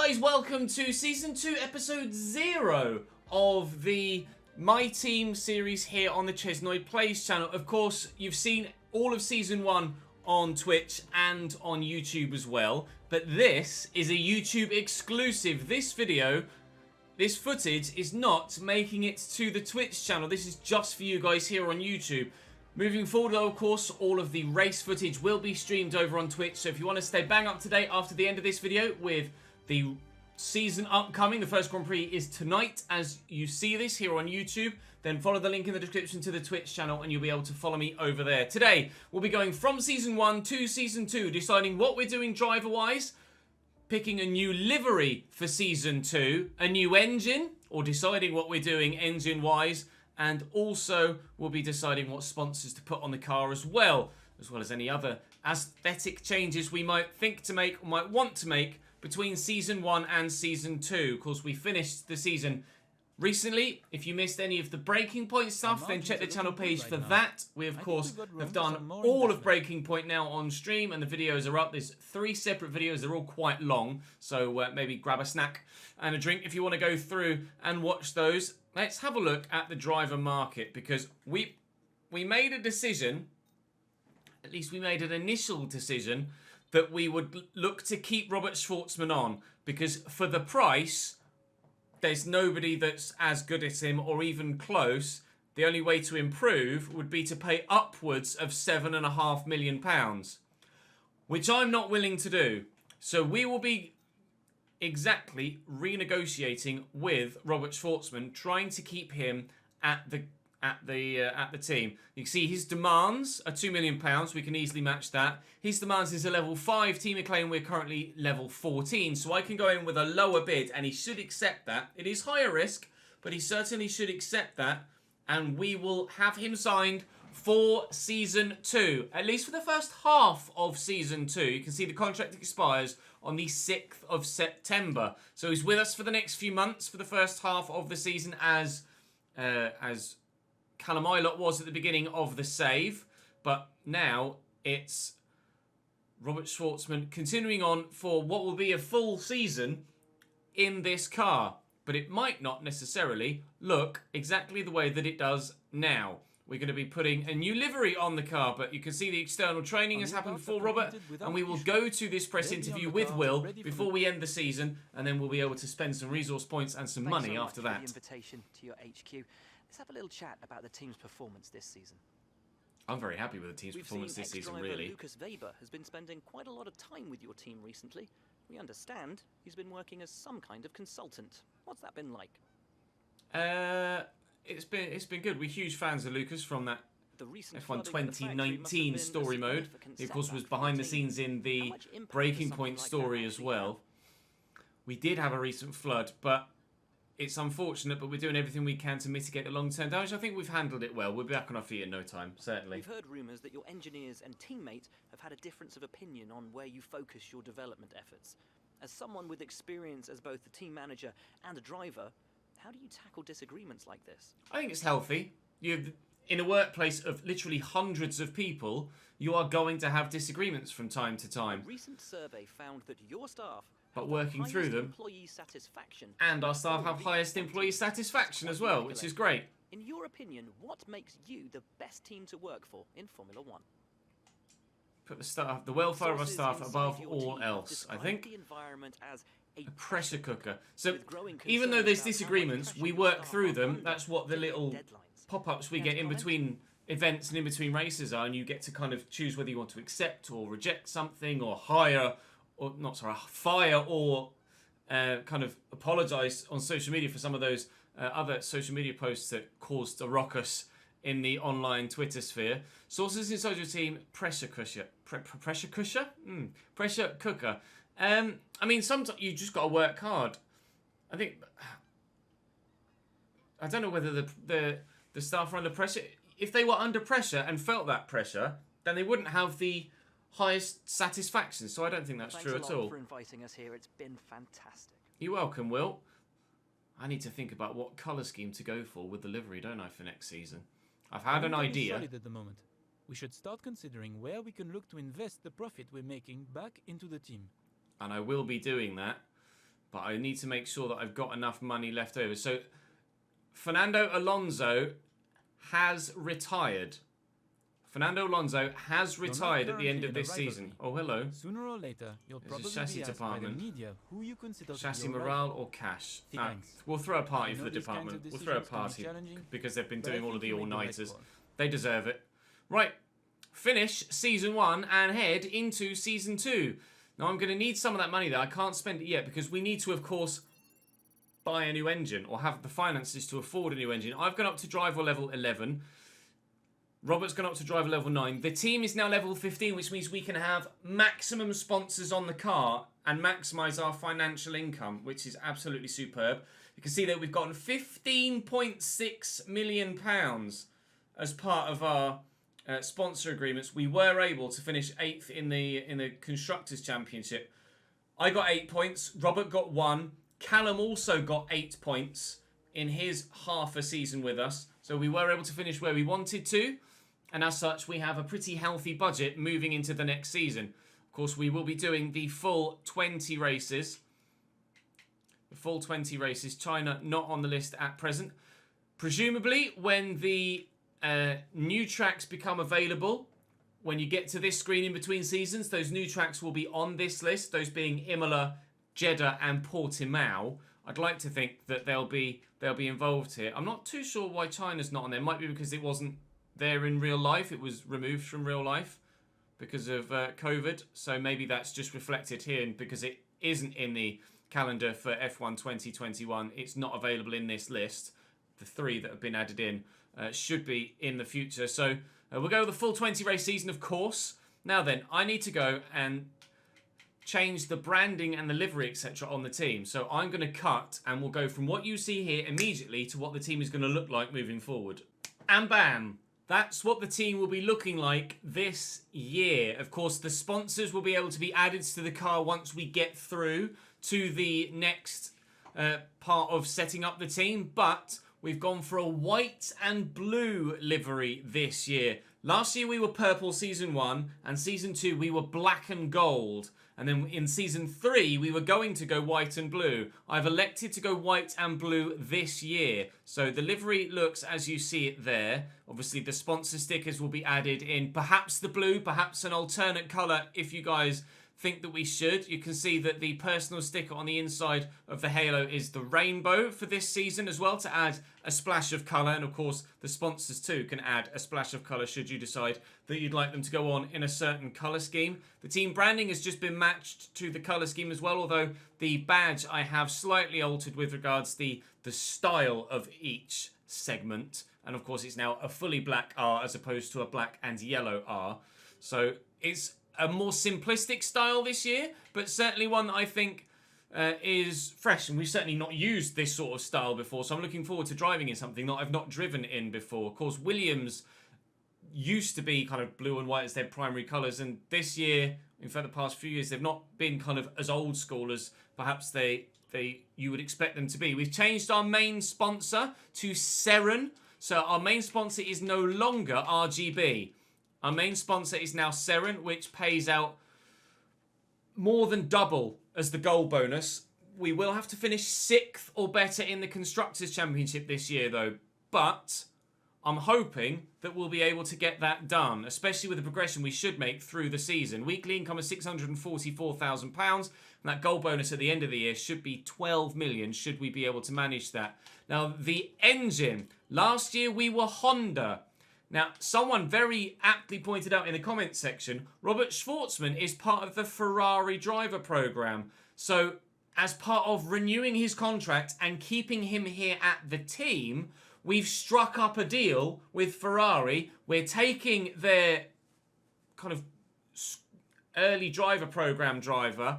guys, welcome to Season 2, Episode 0 of the My Team series here on the ChesnoidPlays channel. Of course, you've seen all of Season 1 on Twitch and on YouTube as well, but this is a YouTube exclusive. This video, this footage is not making it to the Twitch channel. This is just for you guys here on YouTube. Moving forward, though, of course, all of the race footage will be streamed over on Twitch, so if you want to stay bang up to date after the end of this video with the season upcoming, the first Grand Prix is tonight as you see this here on YouTube, then follow the link in the description to the Twitch channel and you'll be able to follow me over there. Today, we'll be going from Season 1 to Season 2, deciding what we're doing driver-wise, picking a new livery for Season 2, a new engine, or deciding what we're doing engine-wise, and also we'll be deciding what sponsors to put on the car as well as any other aesthetic changes we might think to make or might want to make between Season 1 and Season 2. Of course, we finished the season recently. If you missed any of the Breaking Point stuff, then check the channel page for that. We, of course, have done all of Breaking Point now on stream, and the videos are up. There's 3 separate videos. They're all quite long, so maybe grab a snack and a drink if you want to go through and watch those. Let's have a look at the driver market, because we made a decision, at least we made an initial decision, that we would look to keep Robert Schwartzman on, because for the price, there's nobody that's as good as him or even close. The only way to improve would be to pay upwards of £7.5 million, which I'm not willing to do. So we will be exactly renegotiating with Robert Schwartzman, trying to keep him at the team. You can see his demands are £2 million. We can easily match that. His demands is a level 5 team acclaim. We're currently level 14, so I can go in with a lower bid, and he should accept that. It is higher risk, but he certainly should accept that, and we will have him signed for Season 2, at least for the first half of Season 2. You can see the contract expires on the 6th of September. So he's with us for the next few months for the first half of the season, as Callum Ilott was at the beginning of the save. But now it's Robert Schwartzman continuing on for what will be a full season in this car. But it might not necessarily look exactly the way that it does now. We're going to be putting a new livery on the car, but you can see the external training has happened for Robert, and we will go to this press interview with Will before we end the season, and then we'll be able to spend some resource points and some money after that. Invitation to your HQ. Let's have a little chat about the team's performance this season. I'm very happy with the team's performance this season, really. Lucas Weber has been spending quite a lot of time with your team recently. We understand he's been working as some kind of consultant. What's that been like? It's been good. We're huge fans of Lucas from that F1 2019 story mode. He, of course, was behind the scenes in the Breaking Point story as well. We did have a recent flood, but it's unfortunate, but we're doing everything we can to mitigate the long-term damage. I think we've handled it well. We'll be back on our feet in no time, certainly. We've heard rumours that your engineers and teammates have had a difference of opinion on where you focus your development efforts. As someone with experience as both a team manager and a driver, how do you tackle disagreements like this? I think it's healthy. In a workplace of literally hundreds of people, you are going to have disagreements from time to time. A recent survey found that your staff, but working through them, and our staff have highest employee satisfaction as well, which is great. In your opinion, what makes you the best team to work for in Formula 1? Put the welfare of our staff above all else, I think. The environment as a pressure cooker. So even though there's disagreements, we work through them. That's what the little pop-ups we get in between events and in between races are, and you get to kind of choose whether you want to accept or reject something, or fire, or kind of apologise on social media for some of those other social media posts that caused a ruckus in the online Twitter sphere. Sources inside your team, pressure cooker. Pressure cooker. I mean, sometimes you just got to work hard. I don't know whether the staff are under pressure. If they were under pressure and felt that pressure, then they wouldn't have the highest satisfaction. So I don't think that's true at all. Thanks a lot for inviting us here. It's been fantastic. You're welcome, Will. I need to think about what colour scheme to go for with the livery, don't I, for next season? I've had an idea. Solid at the moment. We should start considering where we can look to invest the profit we're making back into the team. And I will be doing that. but I need to make sure that I've got enough money left over. So Fernando Alonso has retired. Fernando Alonso has retired at the end of this season. Oh, hello. Sooner or later, you'll There's a probably chassis be asked department. by the media who you consider Chassis your morale rival. or cash? Thanks. We'll throw a party I for know the these kinds department. of We'll throw a decisions can be party challenging, because they've been but I doing all of think the you made the right all-nighters. call. They deserve it. Right. Finish season 1 and head into season 2. Now I'm going to need some of that money there. I can't spend it yet because we need to, of course, buy a new engine or have the finances to afford a new engine. I've gone up to driver level 11. Robert's gone up to driver level 9. The team is now level 15, which means we can have maximum sponsors on the car and maximise our financial income, which is absolutely superb. You can see that we've gotten £15.6 million as part of our sponsor agreements. We were able to finish 8th in the Constructors Championship. I got 8 points. Robert got 1. Callum also got 8 points in his half a season with us. So we were able to finish where we wanted to. And as such, we have a pretty healthy budget moving into the next season. Of course, we will be doing the full 20 races. The full 20 races. China not on the list at present. Presumably, when the new tracks become available, when you get to this screen in between seasons, those new tracks will be on this list. Those being Imola, Jeddah and Portimao. I'd like to think that they'll be involved here. I'm not too sure why China's not on there. It might be because it wasn't there in real life. It was removed from real life because of COVID. So maybe that's just reflected here, and because it isn't in the calendar for F1 2021, it's not available in this list. The 3 that have been added in should be in the future. So we'll go with the full 20 race season, of course. Now then, I need to go and change the branding and the livery, etc. on the team. So I'm going to cut, and we'll go from what you see here immediately to what the team is going to look like moving forward. And bam! That's what the team will be looking like this year. Of course, the sponsors will be able to be added to the car once we get through to the next part of setting up the team. But we've gone for a white and blue livery this year. Last year we were purple season 1, and season 2 we were black and gold. And then in season 3, we were going to go white and blue. I've elected to go white and blue this year. So the livery looks as you see it there. Obviously, the sponsor stickers will be added in perhaps the blue, perhaps an alternate colour if you guys think that we should. You can see that the personal sticker on the inside of the halo is the rainbow for this season as well, to add a splash of colour. And of course, the sponsors too can add a splash of colour should you decide that you'd like them to go on in a certain colour scheme. The team branding has just been matched to the colour scheme as well, although the badge I have slightly altered with regards to the style of each segment. And of course, it's now a fully black R as opposed to a black and yellow R. So it's a more simplistic style this year, but certainly one that I think is fresh, and we've certainly not used this sort of style before, so I'm looking forward to driving in something that I've not driven in before. Of course, Williams used to be kind of blue and white as their primary colours, and this year, in fact the past few years, they've not been kind of as old school as perhaps you would expect them to be. We've changed our main sponsor to Seren, so our main sponsor is no longer RGB. Our main sponsor is now Seren, which pays out more than double as the goal bonus. We will have to finish 6th or better in the Constructors Championship this year, though. But I'm hoping that we'll be able to get that done, especially with the progression we should make through the season. Weekly income of £644,000, and that goal bonus at the end of the year should be 12 million, should we be able to manage that. Now, the engine. Last year we were Honda. Now, someone very aptly pointed out in the comments section, Robert Schwartzman is part of the Ferrari driver program. So, as part of renewing his contract and keeping him here at the team, we've struck up a deal with Ferrari. We're taking their kind of early driver program driver,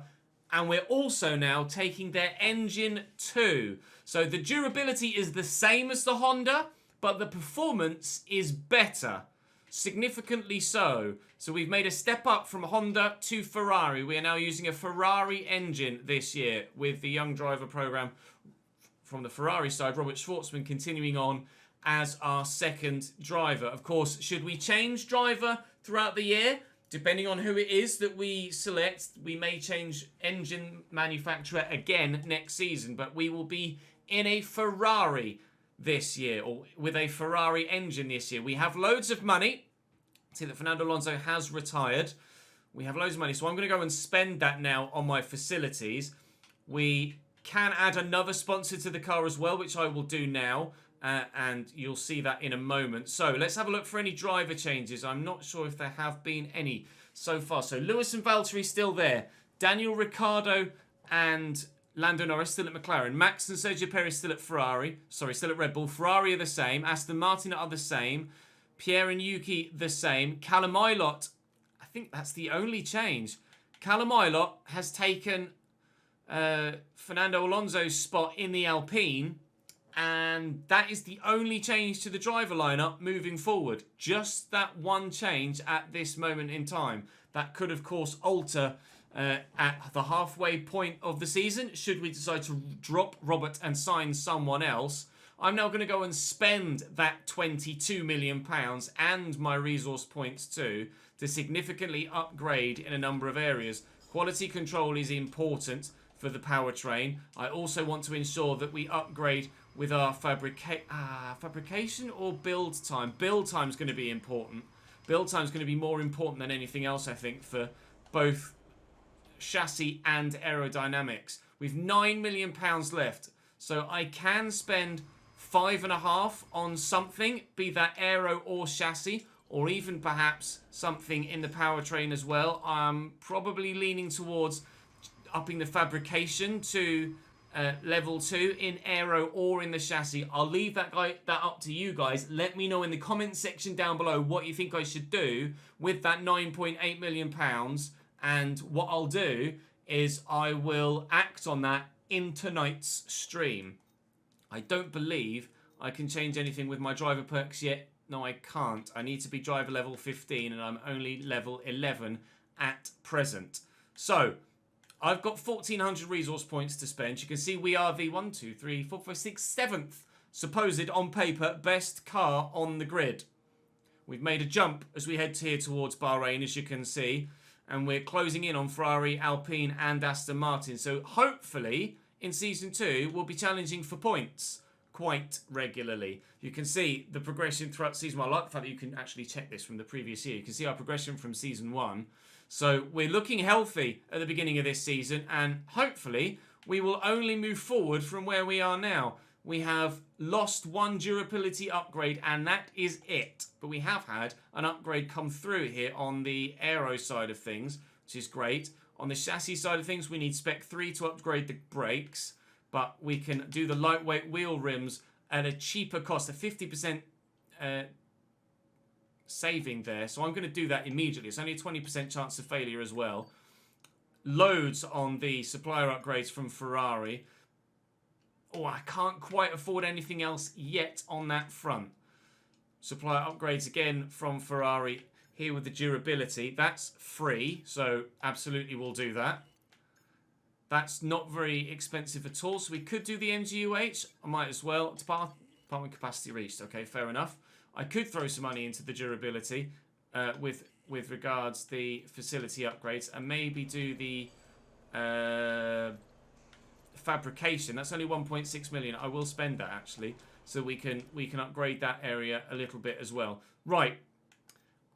and we're also now taking their engine too. So the durability is the same as the Honda, but the performance is better, significantly so. So we've made a step up from Honda to Ferrari. We are now using a Ferrari engine this year with the young driver program from the Ferrari side, Robert Schwartzman continuing on as our second driver. Of course, should we change driver throughout the year? depending on who it is that we select, we may change engine manufacturer again next season, but we will be in a Ferrari this year, or with a Ferrari engine this year. We have loads of money. See that Fernando Alonso has retired. We have loads of money, so I'm going to go and spend that now on my facilities. We can add another sponsor to the car as well, which I will do now, and you'll see that in a moment. So let's have a look for any driver changes. I'm not sure if there have been any so far. So Lewis and Valtteri still there. Daniel Ricciardo and Lando Norris still at McLaren. Max and Sergio Perez still at Ferrari. Sorry, still at Red Bull. Ferrari are the same. Aston Martin are the same. Pierre and Yuki the same. Callum Ilott, I think that's the only change. Callum Ilott has taken Fernando Alonso's spot in the Alpine, and that is the only change to the driver lineup moving forward. Just that one change at this moment in time. That could, of course, alter at the halfway point of the season, should we decide to drop Robert and sign someone else. I'm now going to go and spend that £22 million and my resource points too to significantly upgrade in a number of areas. Quality control is important for the powertrain. I also want to ensure that we upgrade with our fabrication or build time. Build time is going to be important. Build time is going to be more important than anything else, I think, for both chassis and aerodynamics. We've £9 million left, so I can spend 5.5 on something, be that aero or chassis, or even perhaps something in the powertrain as well. I'm probably leaning towards upping the fabrication to level 2 in aero or in the chassis. I'll leave that up to you guys. Let me know in the comments section down below what you think I should do with that £9.8 million. And what I'll do is I will act on that in tonight's stream. I don't believe I can change anything with my driver perks yet. No, I can't. I need to be driver level 15 and I'm only level 11 at present. So, I've got 1,400 resource points to spend. You can see we are the 1, 2, 3, 4, 5, 6, 7th supposed, on paper, best car on the grid. We've made a jump as we head here towards Bahrain, as you can see. And we're closing in on Ferrari, Alpine and Aston Martin. So hopefully, in Season 2, we'll be challenging for points quite regularly. You can see the progression throughout Season 1. I like the fact that you can actually check this from the previous year. You can see our progression from Season 1. So we're looking healthy at the beginning of this season, and hopefully we will only move forward from where we are now. We have lost one durability upgrade, and that is it. But we have had an upgrade come through here on the aero side of things, which is great. On the chassis side of things, we need Spec 3 to upgrade the brakes, but we can do the lightweight wheel rims at a cheaper cost, a 50% saving there. So I'm going to do that immediately. It's only a 20% chance of failure as well. Loads on the supplier upgrades from Ferrari. Oh, I can't quite afford anything else yet on that front. Supplier upgrades again from Ferrari here with the durability. That's free, so absolutely we'll do that. That's not very expensive at all, so we could do the MGUH. I might as well. Department capacity reached. Okay, fair enough. I could throw some money into the durability with regards the facility upgrades, and maybe do the fabrication. That's only 1.6 million. I will spend that actually, so we can upgrade that area a little bit as well. Right,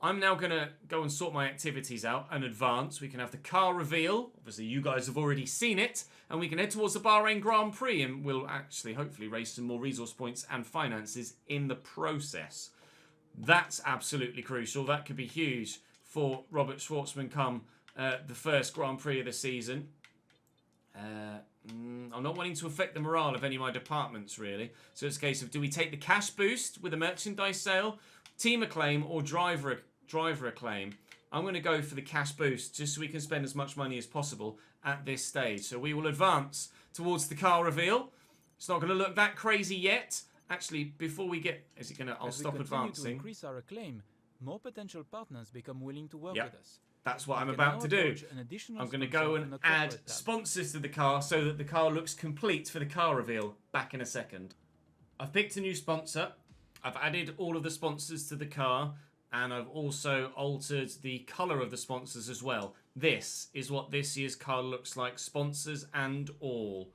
I'm now gonna go and sort my activities out and advance. We can have the car reveal. Obviously, you guys have already seen it, and we can head towards the Bahrain Grand Prix, and we'll actually hopefully raise some more resource points and finances in the process. That's absolutely crucial. That could be huge for Robert Schwartzman come the first Grand Prix of the season. I'm not wanting to affect the morale of any of my departments, really. So it's a case of, do we take the cash boost with a merchandise sale, team acclaim, or driver acclaim? I'm going to go for the cash boost, just so we can spend as much money as possible at this stage. So we will advance towards the car reveal. It's not going to look that crazy yet. Actually, before we get... Is it going to... I'll stop advancing. To increase our acclaim, more potential partners become willing to work with us. That's what I'm about to do. I'm going to go and add sponsors to the car so that the car looks complete for the car reveal. Back in a second. I've picked a new sponsor. I've added all of the sponsors to the car. And I've also altered the colour of the sponsors as well. This is what this year's car looks like, sponsors and all.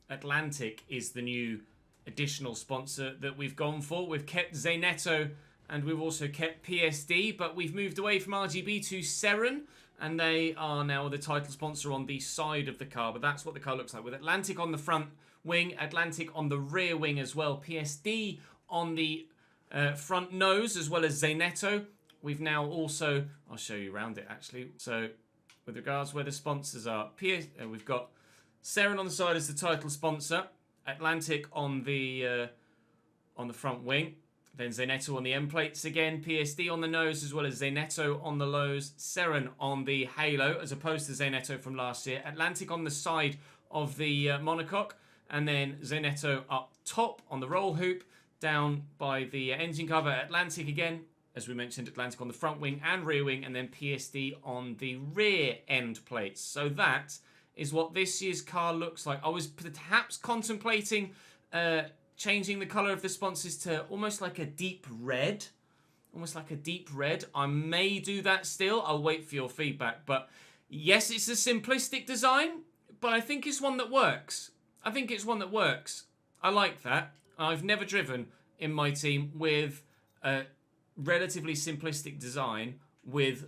Atlantic is the new additional sponsor that we've gone for. We've kept Zeneto and we've also kept PSD, but we've moved away from RGB to Seren, and they are now the title sponsor on the side of the car. But that's what the car looks like, with Atlantic on the front wing, Atlantic on the rear wing as well, PSD on the front nose, as well as Zeneto. We've now also, I'll show you around it actually. So with regards where the sponsors are, we've got Seren on the side as the title sponsor, Atlantic on the front wing, then Zeneto on the end plates again, PSD on the nose, as well as Zeneto on the lows, Seren on the halo as opposed to Zeneto from last year, Atlantic on the side of the monocoque, and then Zeneto up top on the roll hoop, down by the engine cover. Atlantic again, as we mentioned, Atlantic on the front wing and rear wing, and then PSD on the rear end plates. So that is what this year's car looks like. I was perhaps contemplating changing the colour of the sponsors to almost like a deep red. Almost like a deep red. I may do that still. I'll wait for your feedback. But yes, it's a simplistic design, but I think it's one that works. I think it's one that works. I like that. I've never driven in my team with a relatively simplistic design with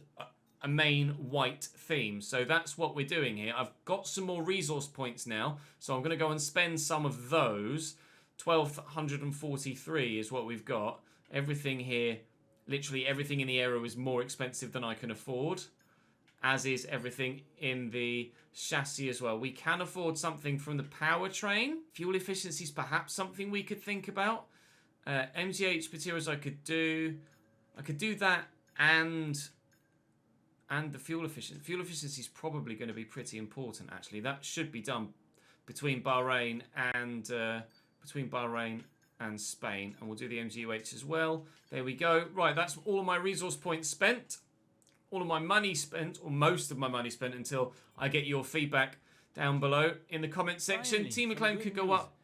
a main white theme. So that's what we're doing here. I've got some more resource points now, so I'm going to go and spend some of those. 1,243 is what we've got. Everything here, literally everything in the aero is more expensive than I can afford, as is everything in the chassis as well. We can afford something from the powertrain. Fuel efficiency is perhaps something we could think about. MGH materials I could do that, and the fuel efficiency. Fuel efficiency is probably going to be pretty important, actually. That should be done between Bahrain and Spain, and we'll do the MGUH as well. There we go. Right, that's all of my resource points spent, all of my money spent, or most of my money spent, until I get your feedback down below in the comment section. Finally, Team some acclaim good could go news. up.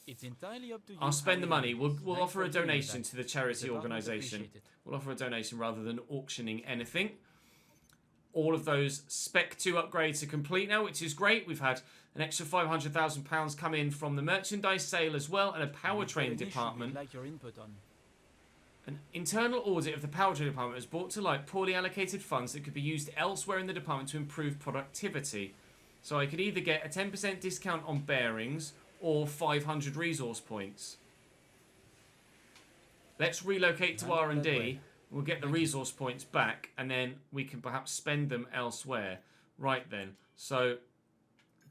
It's entirely up to you. I'll spend the how money. you We'll use. offer Thanks a for doing donation that. to the charity The partners organisation. appreciate it. We'll offer a donation rather than auctioning anything. All of those Spec 2 upgrades are complete now, which is great. We've had an extra £500,000 come in from the merchandise sale as well, and a powertrain department. Like your input on. An internal audit of the powertrain department has brought to light poorly allocated funds that could be used elsewhere in the department to improve productivity. So I could either get a 10% discount on bearings or 500 resource points. Let's relocate to R&D. We'll get the resource points back, and then we can perhaps spend them elsewhere. Right then. So,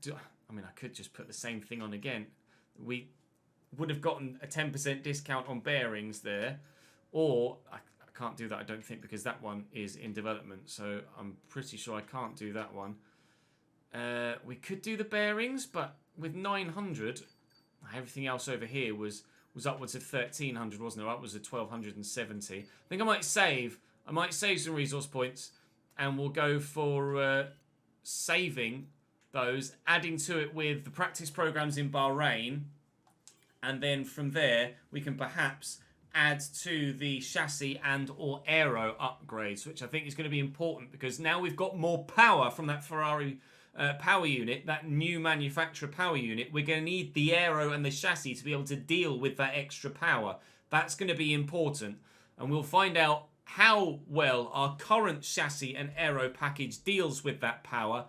I mean, I could just put the same thing on again. We would have gotten a 10% discount on bearings there. Or, I can't do that, I don't think, because that one is in development. So, I'm pretty sure I can't do that one. We could do the bearings, but with 900, everything else over here was upwards of 1,300, wasn't it? Upwards of 1,270. I think I might save some resource points, and we'll go for saving those, adding to it with the practice programs in Bahrain, and then from there we can perhaps add to the chassis and or aero upgrades, which I think is going to be important, because now we've got more power from that Ferrari power unit, that new manufacturer power unit. We're going to need the aero and the chassis to be able to deal with that extra power. That's going to be important, and we'll find out how well our current chassis and aero package deals with that power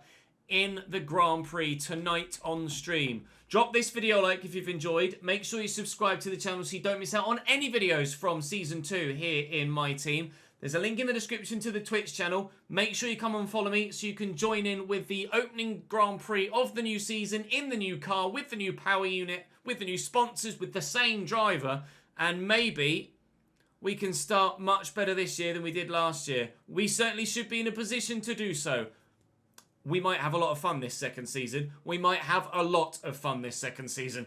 in the Grand Prix tonight on stream. Drop this video a like if you've enjoyed. Make sure you subscribe to the channel so you don't miss out on any videos from Season 2 here in my team. There's a link in the description to the Twitch channel. Make sure you come and follow me so you can join in with the opening Grand Prix of the new season in the new car, with the new power unit, with the new sponsors, with the same driver, and maybe we can start much better this year than we did last year. We certainly should be in a position to do so. We might have a lot of fun this second season. We might have a lot of fun this second season.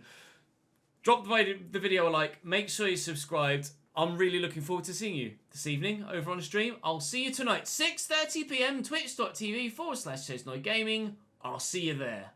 Drop the video a like. Make sure you're subscribed. I'm really looking forward to seeing you this evening over on stream. I'll see you tonight, 6:30 PM, twitch.tv/ChesnoidGaming. I'll see you there.